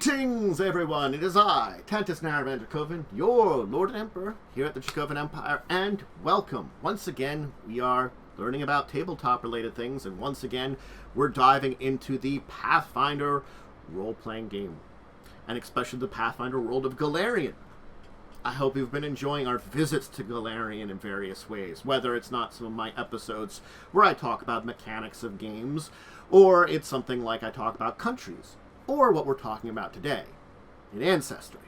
Greetings, everyone! It is I, Tantus Naravan Dracovin, your Lord and Emperor here at the Dracovin Empire, and welcome. Once again, we are learning about tabletop-related things, and once again, we're diving into the Pathfinder role-playing game, and especially the Pathfinder world of Golarion. I hope you've been enjoying our visits to Golarion in various ways, whether it's not some of my episodes where I talk about mechanics of games, or it's something like I talk about countries, or what we're talking about today, in Ancestry,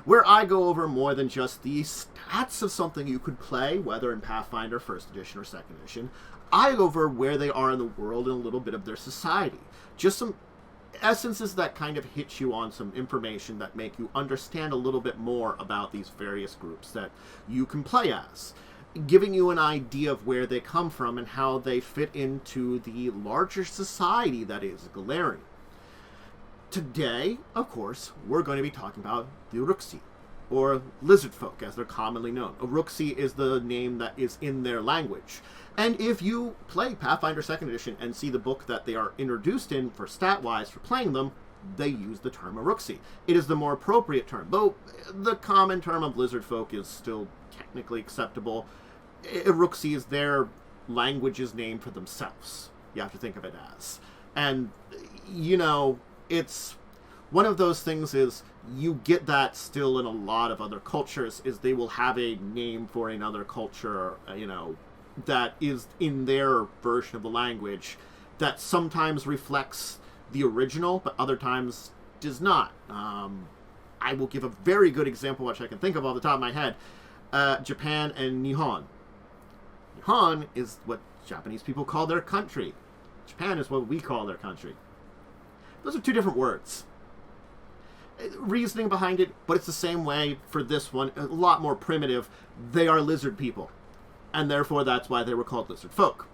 where I go over more than just the stats of something you could play, whether in Pathfinder 1st Edition or 2nd Edition. I go over where they are in the world and a little bit of their society. Just some essences that kind of hit you on some information that make you understand a little bit more about these various groups that you can play as, giving you an idea of where they come from and how they fit into the larger society that is Golarion. Today, of course, we're going to be talking about the Iruxi, or Lizardfolk, as they're commonly known. Iruxi is the name that is in their language. And if you play Pathfinder 2nd Edition and see the book that they are introduced in for stat-wise for playing them, they use the term Iruxi. It is the more appropriate term, though the common term of Lizardfolk is still technically acceptable. Iruxi is their language's name for themselves. You have to think of it as. And, you know, it's one of those things is you get that still in a lot of other cultures is they will have a name for another culture, you know, that is in their version of the language that sometimes reflects the original, but other times does not. I will give a very good example, which I can think of off the top of my head. Japan and Nihon. Nihon is what Japanese people call their country. Japan is what we call their country. Those are two different words. Reasoning behind it, but it's the same way for this one, a lot more primitive. They are lizard people, and therefore that's why they were called Lizardfolk.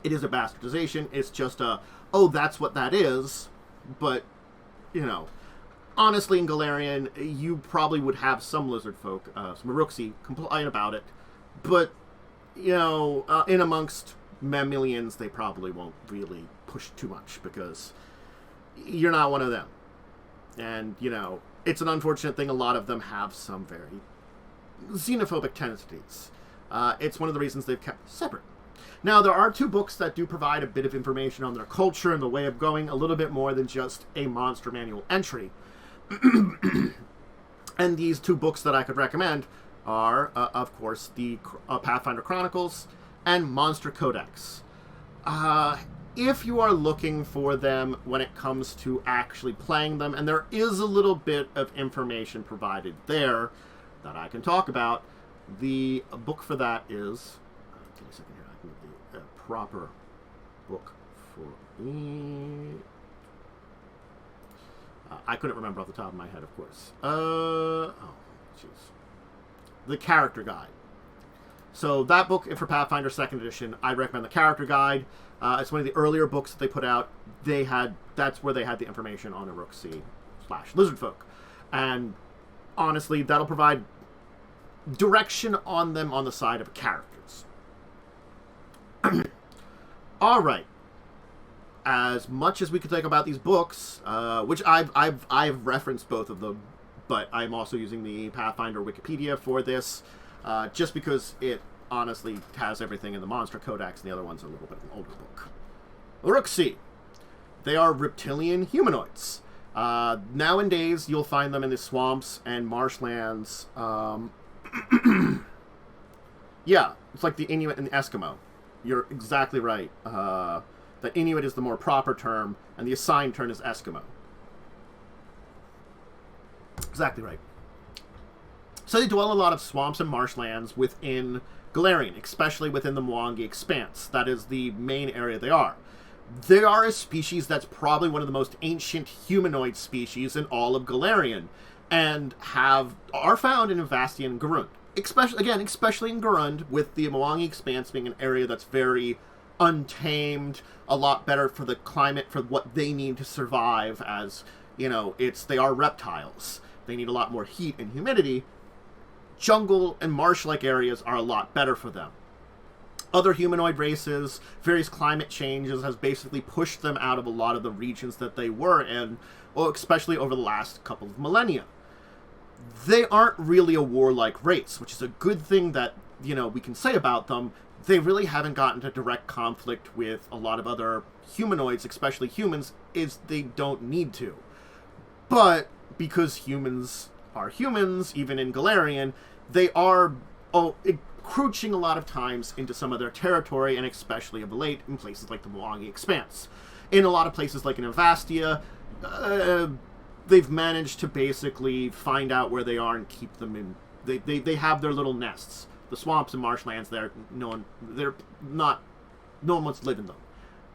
It is a bastardization. It's just a, oh, that's what that is, but, you know, honestly, in Golarion, you probably would have some Lizardfolk, some Iruxi, complain about it, but, you know, in amongst millions, they probably won't really push too much, because you're not one of them. And, you know, it's an unfortunate thing. A lot of them have some very xenophobic tendencies. It's one of the reasons they've kept separate. Now, there are two books that do provide a bit of information on their culture and the way of going, a little bit more than just a monster manual entry. And these two books that I could recommend are, of course, the Pathfinder Chronicles and Monster Codex. If you are looking for them when it comes to actually playing them, and there is a little bit of information provided there that I can talk about, the book for that is... give me a second here, I can get the proper book for me. I couldn't remember off the top of my head, of course. Oh, jeez. The Character Guide. So that book, for Pathfinder 2nd Edition, I recommend the Character Guide. It's one of the earlier books that they put out. That's where they had the information on Iruxi / Lizardfolk. And honestly, that'll provide direction on them on the side of characters. Alright. As much as we could talk about these books, which I've referenced both of them, but I'm also using the Pathfinder Wikipedia for this, just because it honestly has everything in the Monster Codex, and the other one's a little bit of an older book. Uruxi. They are reptilian humanoids. Nowadays, you'll find them in the swamps and marshlands. Yeah, it's like the Inuit and the Eskimo. You're exactly right. The Inuit is the more proper term, and the assigned term is Eskimo. Exactly right. So they dwell in a lot of swamps and marshlands within Golarion, especially within the Mwangi Expanse. That is the main area they are. They are a species that's probably one of the most ancient humanoid species in all of Golarion, and are found in Vastian and Garund. Especially in Garund, with the Mwangi Expanse being an area that's very untamed, a lot better for the climate, for what they need to survive, as, you know, they are reptiles. They need a lot more heat and humidity. Jungle and marsh-like areas are a lot better for them. other humanoid races, various climate changes has basically pushed them out of a lot of the regions that they were in, especially over the last couple of millennia. They aren't really a warlike race, which is a good thing that, we can say about them. They really haven't gotten into direct conflict with a lot of other humanoids, especially humans, is they don't need to. But because humans are humans, even in Golarion, they are encroaching a lot of times into some of their territory, and especially of late in places like the Milwaukee Expanse. In a lot of places like in Avastia, they've managed to basically find out where they are and keep them in. They have their little nests. The swamps and marshlands there, no one wants to live in them.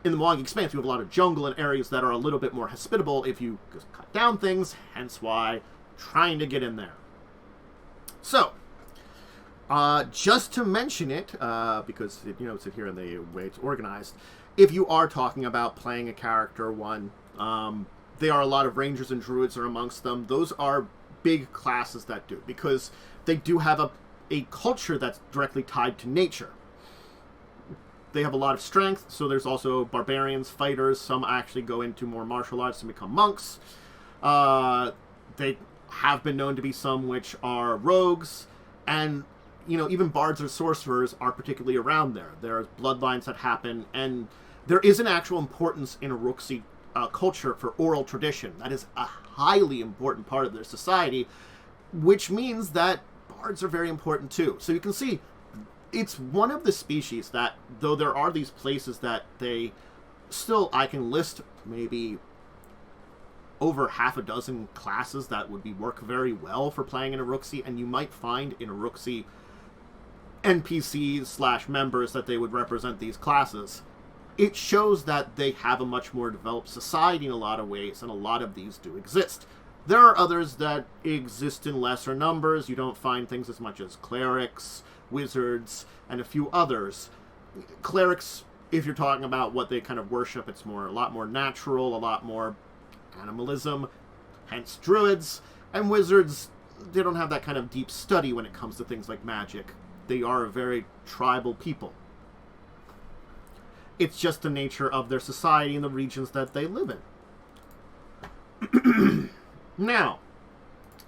In the Milwaukee Expanse, we have a lot of jungle and areas that are a little bit more hospitable if you just cut down things, hence why trying to get in there. So, just to mention it, because it's here in the way it's organized, if you are talking about playing a character one, there are a lot of rangers and druids are amongst them. Those are big classes that do, because they do have a culture that's directly tied to nature. They have a lot of strength, so there's also barbarians, fighters. Some actually go into more martial arts and become monks. They have been known to be some which are rogues, and even bards or sorcerers are particularly around there. There's bloodlines that happen, and there is an actual importance in Iruxi culture for oral tradition. That is a highly important part of their society, which means that bards are very important too. So you can see, it's one of the species that, though there are these places that they still, I can list maybe over half a dozen classes that would work very well for playing in Iruxi, and you might find in Iruxi NPCs / members that they would represent these classes. It shows that they have a much more developed society in a lot of ways, and a lot of these do exist. There are others that exist in lesser numbers. You don't find things as much as clerics, wizards, and a few others. Clerics, if you're talking about what they kind of worship, it's a lot more natural, a lot more animalism, hence druids. And wizards, they don't have that kind of deep study when it comes to things like magic. They are a very tribal people. It's just the nature of their society and the regions that they live in. Now,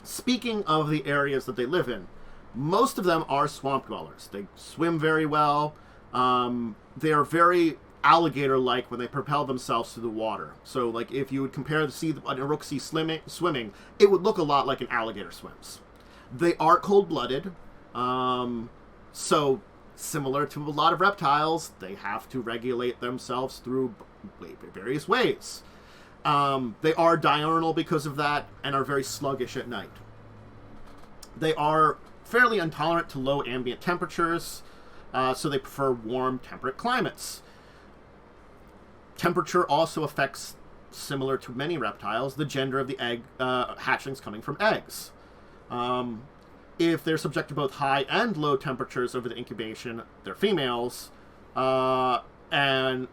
speaking of the areas that they live in, most of them are swamp dwellers. They swim very well. They are very alligator-like when they propel themselves through the water. So, like, if you would compare an Iruxi swimming, it would look a lot like an alligator swims. They are cold-blooded. So, similar to a lot of reptiles, they have to regulate themselves through various ways. They are diurnal because of that, and are very sluggish at night. They are fairly intolerant to low ambient temperatures, so they prefer warm, temperate climates. Temperature also affects, similar to many reptiles, the gender of the egg hatchlings coming from eggs. If they're subject to both high and low temperatures over the incubation, they're females. And,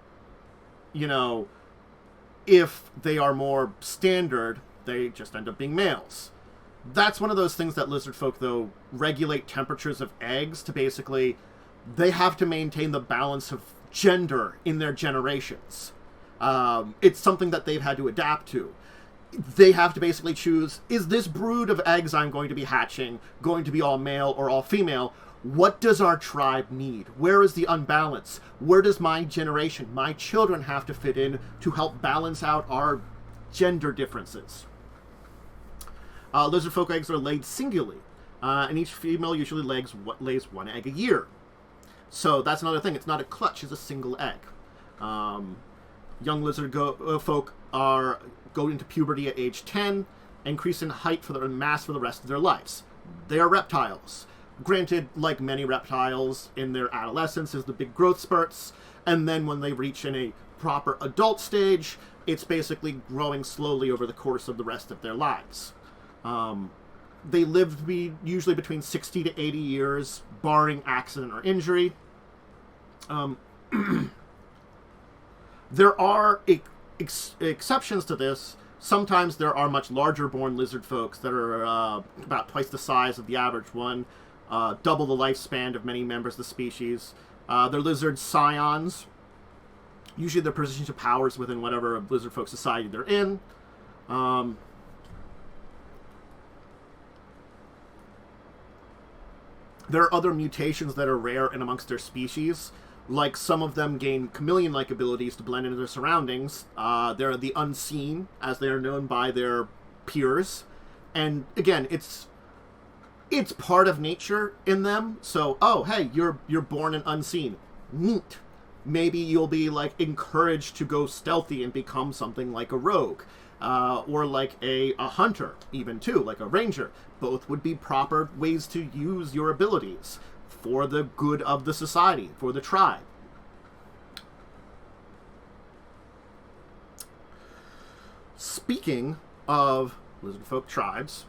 if they are more standard, they just end up being males. That's one of those things that Lizardfolk, though, regulate temperatures of eggs to basically, they have to maintain the balance of gender in their generations. It's something that they've had to adapt to. They have to basically choose, is this brood of eggs I'm going to be hatching going to be all male or all female? What does our tribe need? Where is the unbalance? Where does my generation, my children have to fit in to help balance out our gender differences? Lizardfolk eggs are laid singly, and each female usually lays one egg a year. So that's another thing. It's not a clutch, it's a single egg. Young lizard folk go into puberty at age 10, increase in height and mass for the rest of their lives. They are reptiles. Granted, like many reptiles, in their adolescence is the big growth spurts, and then when they reach in a proper adult stage, it's basically growing slowly over the course of the rest of their lives. They live to be usually between 60 to 80 years, barring accident or injury. There are exceptions to this. Sometimes there are much larger born lizard folks that are about twice the size of the average one, double the lifespan of many members of the species. They're lizard scions. Usually they're positions of powers within whatever Lizardfolk society they're in. There are other mutations that are rare in amongst their species. Like, some of them gain chameleon-like abilities to blend into their surroundings. They're the unseen, as they are known by their peers. And, again, it's part of nature in them. So, oh, hey, you're born and unseen. Neat. Maybe you'll be, like, encouraged to go stealthy and become something like a rogue. Or like a hunter, even, too, like a ranger. Both would be proper ways to use your abilities for the good of the society, for the tribe. Speaking of Lizardfolk tribes,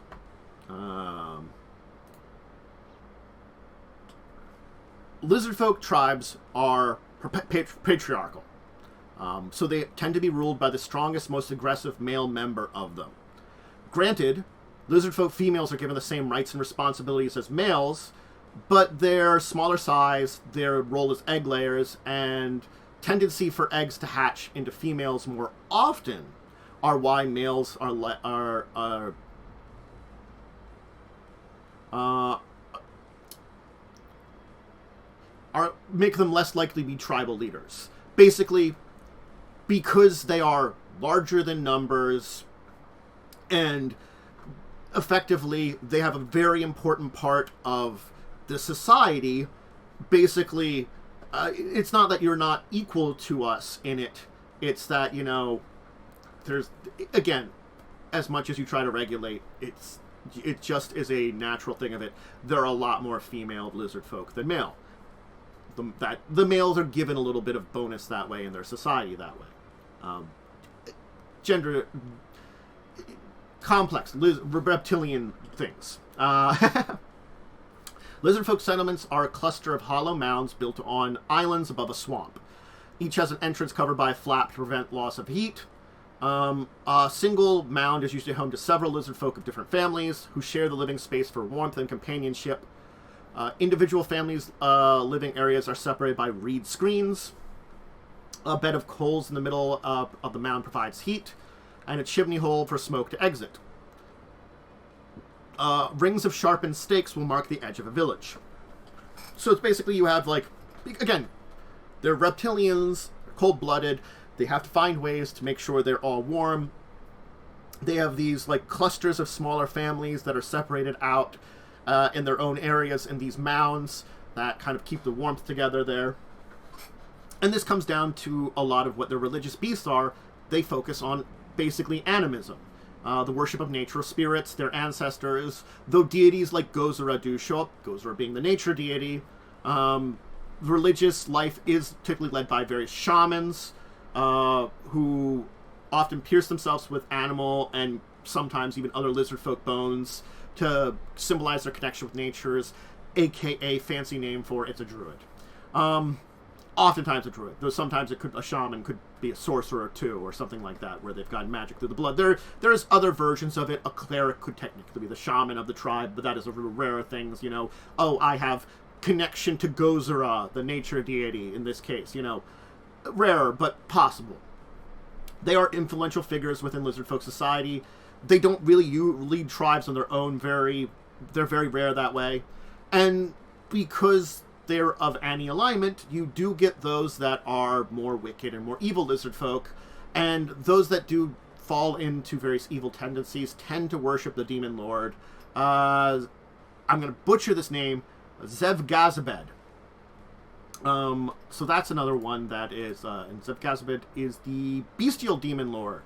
Lizardfolk tribes are patriarchal. So they tend to be ruled by the strongest, most aggressive male member of them. Granted, Lizardfolk females are given the same rights and responsibilities as males, but they're smaller size, their role as egg layers, and tendency for eggs to hatch into females more often are why males make them less likely to be tribal leaders. Basically, because they are larger than numbers, and effectively they have a very important part of the society. Basically, it's not that you're not equal to us in it. It's that, there's, again, as much as you try to regulate, it just is a natural thing of it. There are a lot more female Lizardfolk than male. The males are given a little bit of bonus that way in their society that way. Gender complex reptilian things. Lizardfolk settlements are a cluster of hollow mounds built on islands above a swamp. Each has an entrance covered by a flap to prevent loss of heat. A single mound is usually home to several Lizardfolk of different families who share the living space for warmth and companionship. Individual families' living areas are separated by reed screens. A bed of coals in the middle of the mound provides heat, and a chimney hole for smoke to exit. Rings of sharpened stakes will mark the edge of a village. So it's basically, you have, like, again, they're reptilians, cold-blooded. They have to find ways to make sure they're all warm. They have these, like, clusters of smaller families that are separated out in their own areas in these mounds that kind of keep the warmth together there. And this comes down to a lot of what their religious beasts are. They focus on basically animism. The worship of natural spirits, their ancestors, though deities like Gozera do show up, Gozera being the nature deity. Religious life is typically led by various shamans, who often pierce themselves with animal and sometimes even other Lizardfolk bones to symbolize their connection with natures, aka fancy name for it's a druid. Oftentimes a druid, though sometimes a shaman could be a sorcerer too, or something like that, where they've got magic through the blood. There's other versions of it. A cleric could technically be the shaman of the tribe, but that is a real rare thing. Oh, I have connection to Gozera, the nature deity in this case. Rarer, but possible. They are influential figures within Lizardfolk society. They don't really lead tribes on their own. They're very rare that way, and because they're of any alignment, you do get those that are more wicked and more evil Lizardfolk, and those that do fall into various evil tendencies tend to worship the demon lord. I'm going to butcher this name, Zevgazabed. So that's another one that is, and Zevgazabed is the bestial demon lord,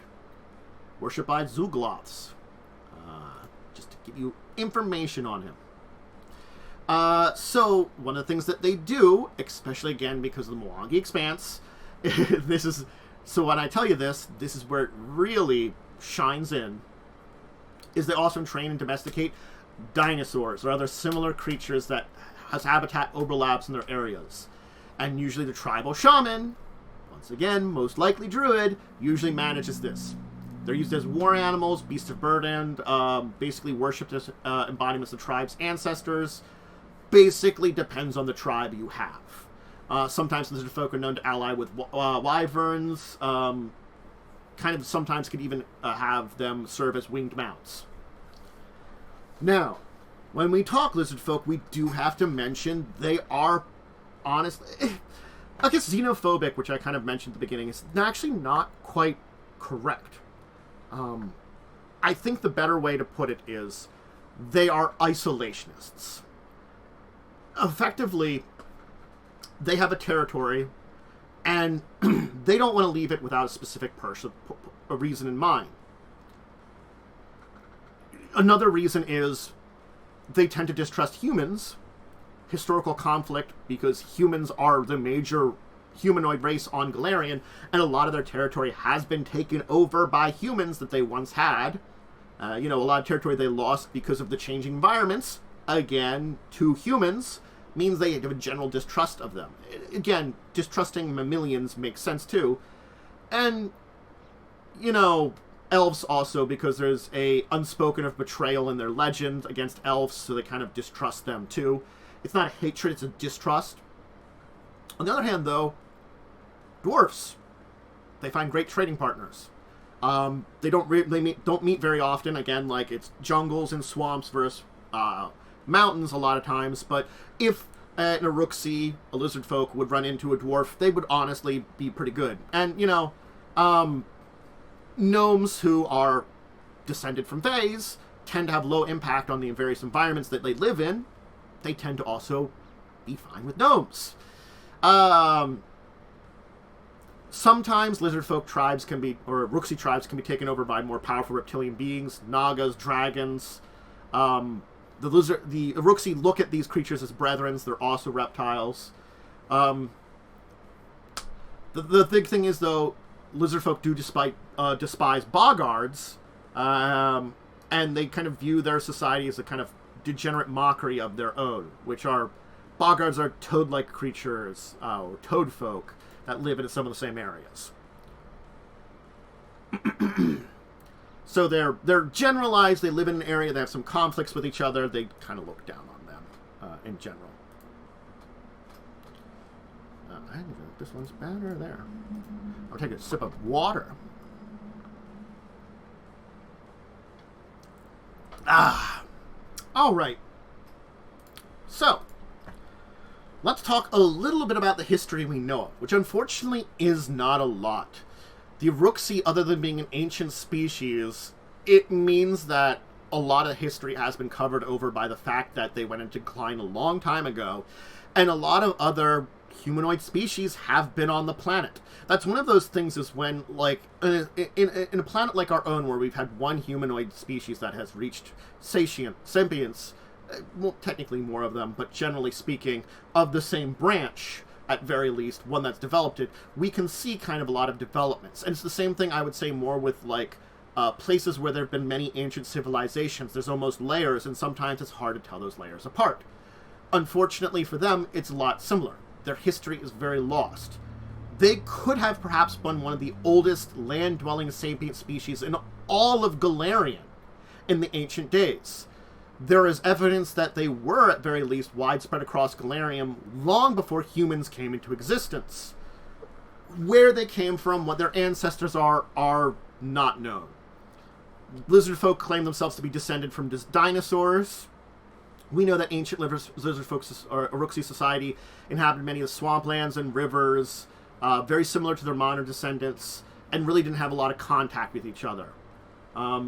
worshipped by Zugloths. Just to give you information on him. So one of the things that they do, especially again because of the Mwangi Expanse, so when I tell you this is where it really shines in, is they often train and domesticate dinosaurs or other similar creatures that has habitat overlaps in their areas. And usually the tribal shaman, once again, most likely druid, usually manages this. They're used as war animals, beasts of burden, basically worshipped as embodiments of the tribe's ancestors. Basically depends on the tribe you have. Sometimes lizardfolk are known to ally with wyverns. Kind of sometimes could even have them serve as winged mounts. Now, when we talk lizardfolk, we do have to mention they are, honestly, I guess xenophobic, which I kind of mentioned at the beginning, is actually not quite correct. I think the better way to put it is they are isolationists. Effectively, they have a territory, and they don't want to leave it without a specific a reason in mind. Another reason is they tend to distrust humans, historical conflict, because humans are the major humanoid race on Golarion, and a lot of their territory has been taken over by humans that they once had. A lot of territory they lost because of the changing environments, again, to humans, means they have a general distrust of them. Again, distrusting mammalians makes sense too. And, elves also, because there's a unspoken of betrayal in their legend against elves, so they kind of distrust them too. It's not a hatred, it's a distrust. On the other hand, though, dwarfs, they find great trading partners. They don't meet very often. Again, like it's jungles and swamps versus mountains a lot of times. But if an Iruxi, a lizardfolk, would run into a dwarf, they would honestly be pretty good. And gnomes who are descended from fays tend to have low impact on the various environments that they live in. They tend to also be fine with gnomes. Sometimes lizardfolk tribes or Iruxi tribes can be taken over by more powerful reptilian beings, nagas, dragons. The Iruxi look at these creatures as brethren. They're also reptiles. The big thing is, though, lizardfolk do despise boggards, and they kind of view their society as a kind of degenerate mockery of their own, which are boggards are toad-like creatures, or toad folk, that live in some of the same areas. So they're generalized. They live in an area. They have some conflicts with each other. They kind of look down on them in general. I don't even know if this one's better there. I'll take a sip of water. All right. So, let's talk a little bit about the history we know of, which unfortunately is not a lot. The Iruxi, other than being an ancient species, it means that a lot of history has been covered over by the fact that they went into decline a long time ago, and a lot of other humanoid species have been on the planet. That's one of those things is when, like, in a planet like our own, where we've had one humanoid species that has reached sapience, well, technically more of them, but generally speaking, of the same branch, at very least, one that's developed it, we can see kind of a lot of developments. And it's the same thing, I would say, more with, like, places where there have been many ancient civilizations. There's almost layers, and sometimes it's hard to tell those layers apart. Unfortunately for them, it's a lot similar. Their history is very lost. They could have perhaps been one of the oldest land-dwelling sapient species in all of Golarion in the ancient days. There is evidence that they were, at very least, widespread across Golarion long before humans came into existence. Where they came from, what their ancestors are not known. Lizardfolk claim themselves to be descended from dinosaurs. We know that ancient lizardfolk or Iruxi society inhabited many of the swamplands and rivers, very similar to their modern descendants, and really didn't have a lot of contact with each other.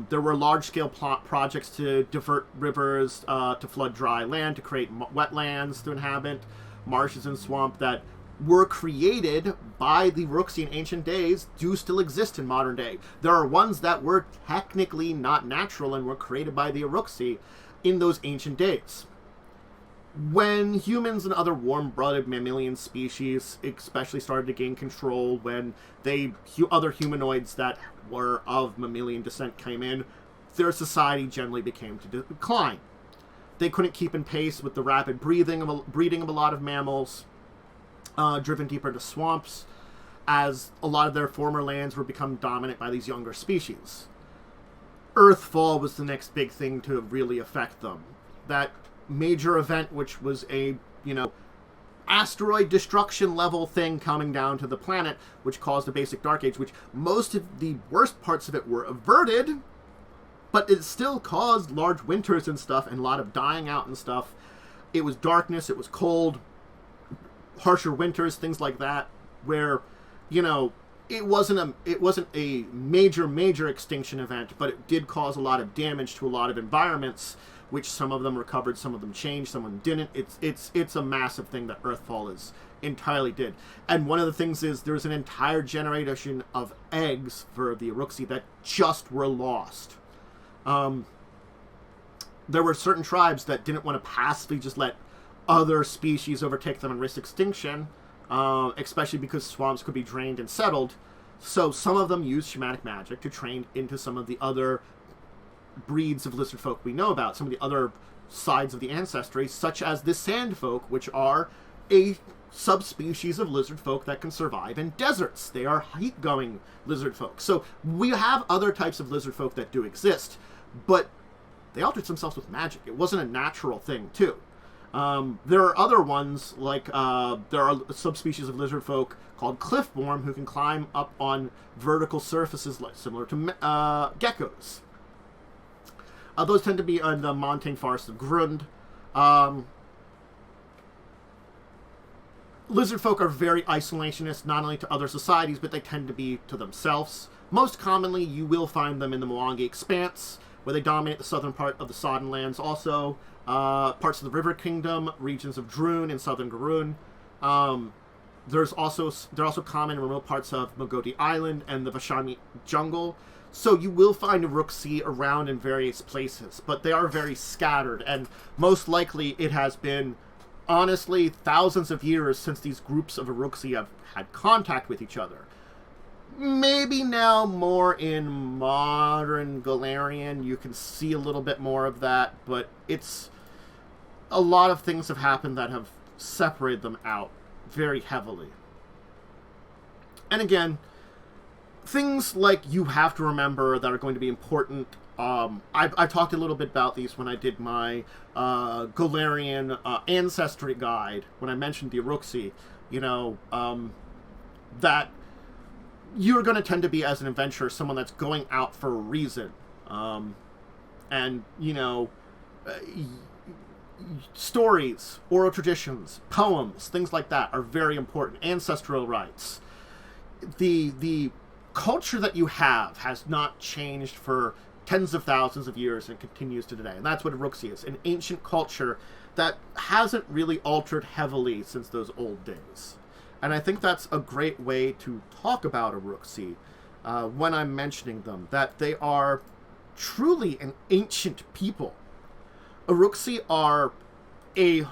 There were large-scale projects to divert rivers, to flood dry land, to create wetlands to inhabit, marshes and swamp that were created by the Iruxi in ancient days, do still exist in modern day. There are ones that were technically not natural and were created by the Iruxi in those ancient days. When humans and other warm-blooded mammalian species especially started to gain control, when other humanoids that were of mammalian descent came in, their society generally became to decline. They couldn't keep in pace with the rapid breeding of a lot of mammals, driven deeper into swamps, as a lot of their former lands were become dominant by these younger species. Earthfall was the next big thing to really affect them. That major event, which was a asteroid destruction level thing coming down to the planet, which caused a basic Dark Age, which most of the worst parts of it were averted, but it still caused large winters and stuff, and a lot of dying out and stuff. It was darkness, it was cold, harsher winters, things like that, where, you know, it wasn't a major extinction event, but it did cause a lot of damage to a lot of environments, which some of them recovered, some of them changed, some of them didn't. It's a massive thing that Earthfall is entirely did. And one of the things is there's an entire generation of eggs for the Iruxi that just were lost. There were certain tribes that didn't want to passively just let other species overtake them and risk extinction, especially because swamps could be drained and settled. So some of them used shamanic magic to train into some of the other breeds of Lizardfolk we know about, some of the other sides of the ancestry, such as the Sandfolk, which are a subspecies of Lizardfolk that can survive in deserts. They are heat-going Lizardfolk. So we have other types of Lizardfolk that do exist, but they altered themselves with magic. It wasn't a natural thing, too. There are other ones, like there are subspecies of Lizardfolk called Cliffborn who can climb up on vertical surfaces similar to geckos. Those tend to be in the montane forests of Grund. Lizardfolk are very isolationist, not only to other societies, but they tend to be to themselves. Most commonly, you will find them in the Mwangi Expanse, where they dominate the southern part of the Sodden Lands. Also, parts of the River Kingdom, regions of Droon and southern Garun. They're also common in remote parts of Mogoti Island and the Vashami Jungle. So you will find Iruxi around in various places, but they are very scattered, and most likely it has been, honestly, thousands of years since these groups of Iruxi have had contact with each other. Maybe now more in modern Golarion you can see a little bit more of that, but it's a lot of things have happened that have separated them out very heavily. And again, things like you have to remember that are going to be important. I talked a little bit about these when I did my Golarion ancestry guide, when I mentioned the Iruxi, that you're going to tend to be, as an adventurer, someone that's going out for a reason. Stories, oral traditions, poems, things like that are very important. Ancestral rites. The culture that you have has not changed for tens of thousands of years and continues to today. And that's what Iruxi is, an ancient culture that hasn't really altered heavily since those old days. And I think that's a great way to talk about Iruxi when I'm mentioning them, that they are truly an ancient people. Iruxi are a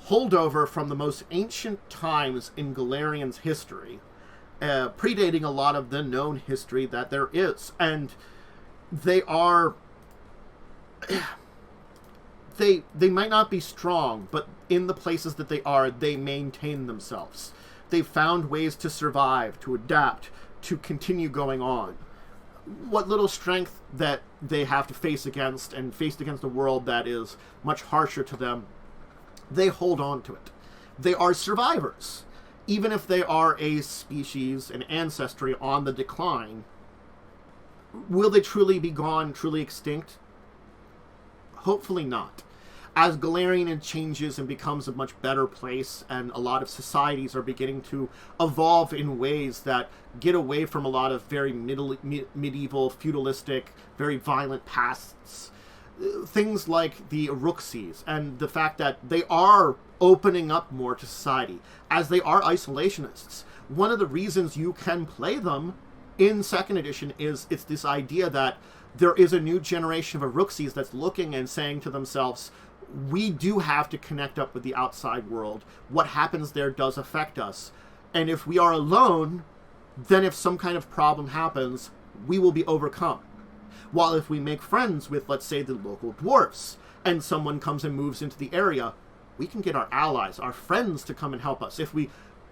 holdover from the most ancient times in Golarion's history, predating a lot of the known history that there is. And they are... They might not be strong, but in the places that they are, they maintain themselves. They've found ways to survive, to adapt, to continue going on. What little strength that they have to face against, and faced against a world that is much harsher to them, they hold on to it. They are survivors. Even if they are a species, an ancestry on the decline, will they truly be gone, truly extinct? Hopefully not. As Golarion changes and becomes a much better place, and a lot of societies are beginning to evolve in ways that get away from a lot of very medieval, feudalistic, very violent pasts, things like the Iruxis, and the fact that they are opening up more to society, as they are isolationists. One of the reasons you can play them in 2nd edition is it's this idea that there is a new generation of Iruxis that's looking and saying to themselves, we do have to connect up with the outside world. What happens there does affect us. And if we are alone, then if some kind of problem happens, we will be overcome. While if we make friends with, let's say, the local dwarfs, and someone comes and moves into the area, we can get our allies, our friends, to come and help us. If we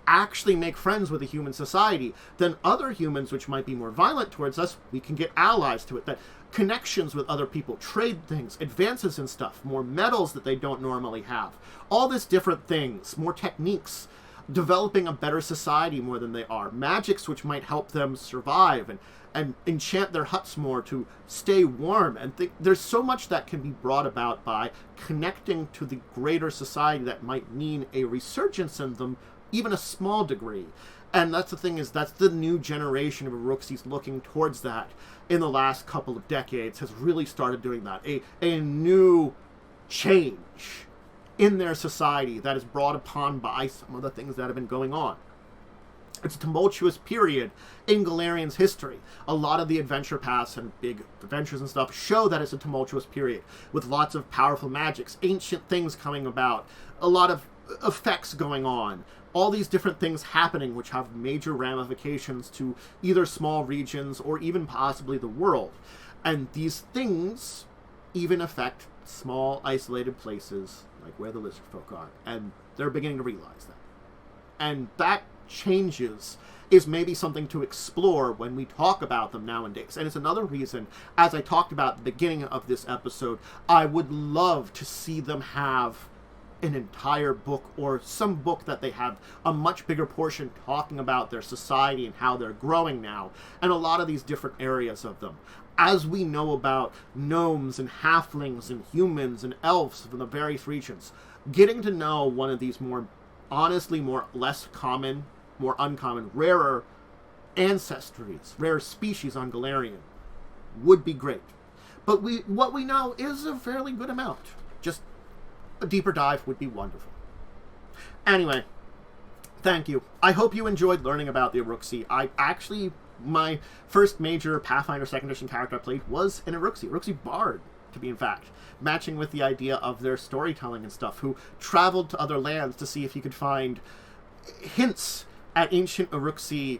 actually make friends with a human society, then other humans, which might be more violent towards us, we can get allies to it. That connections with other people, trade things, advances in stuff, more metals that they don't normally have. All these different things, more techniques, developing a better society more than they are. Magics which might help them survive and enchant their huts more to stay warm. And there's so much that can be brought about by connecting to the greater society that might mean a resurgence in them, even a small degree. And that's the thing, is that's the new generation of Iruxis looking towards that in the last couple of decades has really started doing that. A new change in their society that is brought upon by some of the things that have been going on. It's a tumultuous period in Golarion's history. A lot of the adventure paths and big adventures and stuff show that it's a tumultuous period with lots of powerful magics, ancient things coming about, a lot of effects going on, all these different things happening which have major ramifications to either small regions or even possibly the world. And these things even affect small, isolated places like where the Lizardfolk are. And they're beginning to realize that. And that changes is maybe something to explore when we talk about them nowadays. And it's another reason, as I talked about at the beginning of this episode, I would love to see them have an entire book or some book that they have a much bigger portion talking about their society and how they're growing now, and a lot of these different areas of them. As we know about gnomes and halflings and humans and elves from the various regions, getting to know one of these more, honestly, more less common, more uncommon, rarer ancestries, rare species on Golarion would be great. But what we know is a fairly good amount. Just a deeper dive would be wonderful. Anyway, thank you. I hope you enjoyed learning about the Iruxi. My first major Pathfinder 2nd edition character I played was an Iruxi Bard, to be in fact, matching with the idea of their storytelling and stuff, who traveled to other lands to see if he could find hints at ancient Iruxi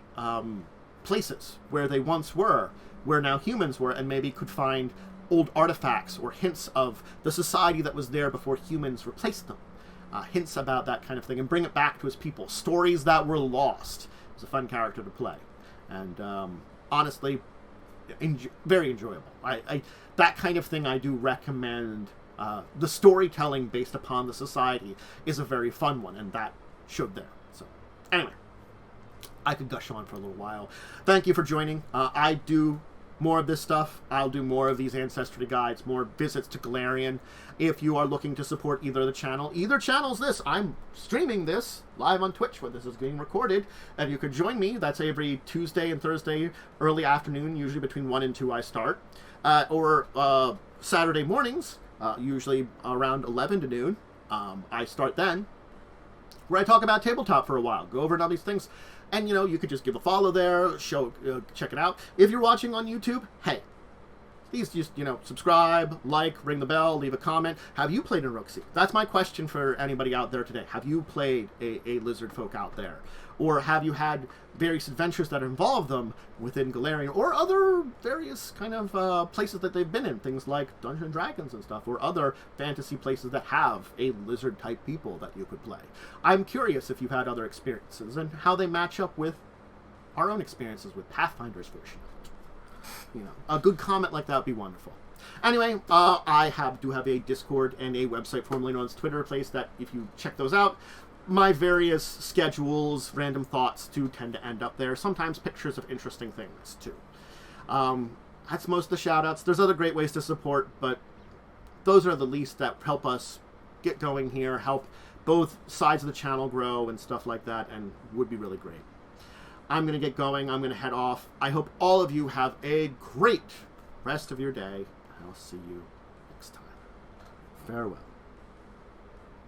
places where they once were, where now humans were, and maybe could find old artifacts or hints of the society that was there before humans replaced them. Hints about that kind of thing, and bring it back to his people. Stories that were lost. It was a fun character to play. And honestly, very enjoyable. That kind of thing I do recommend. The storytelling based upon the society is a very fun one, and that showed there. So, anyway, I could gush on for a little while. Thank you for joining. I do more of this stuff. I'll do more of these ancestry guides, more visits to Golarion. If you are looking to support either channel's this. I'm streaming this live on Twitch when this is being recorded, and you could join me. That's every Tuesday and Thursday early afternoon, usually between 1 and 2 I start. Or Saturday mornings, usually around 11 to noon. I start then, where I talk about tabletop for a while, go over all these things. And, you could just give a follow there, check it out. If you're watching on YouTube, hey, please just, subscribe, like, ring the bell, leave a comment. Have you played Iruxi? That's my question for anybody out there today. Have you played a Lizardfolk out there? Or have you had various adventures that involve them within Golarion, or other various kind of places that they've been in, things like Dungeons and Dragons and stuff, or other fantasy places that have a lizard-type people that you could play? I'm curious if you've had other experiences and how they match up with our own experiences with Pathfinder's version of it. A good comment like that would be wonderful. Anyway, I do have a Discord and a website formerly known as Twitter place that, if you check those out, my various schedules, random thoughts do tend to end up there. Sometimes pictures of interesting things, too. That's most of the shout-outs. There's other great ways to support, but those are the least that help us get going here, help both sides of the channel grow and stuff like that, and would be really great. I'm going to get going. I'm going to head off. I hope all of you have a great rest of your day. I'll see you next time. Farewell.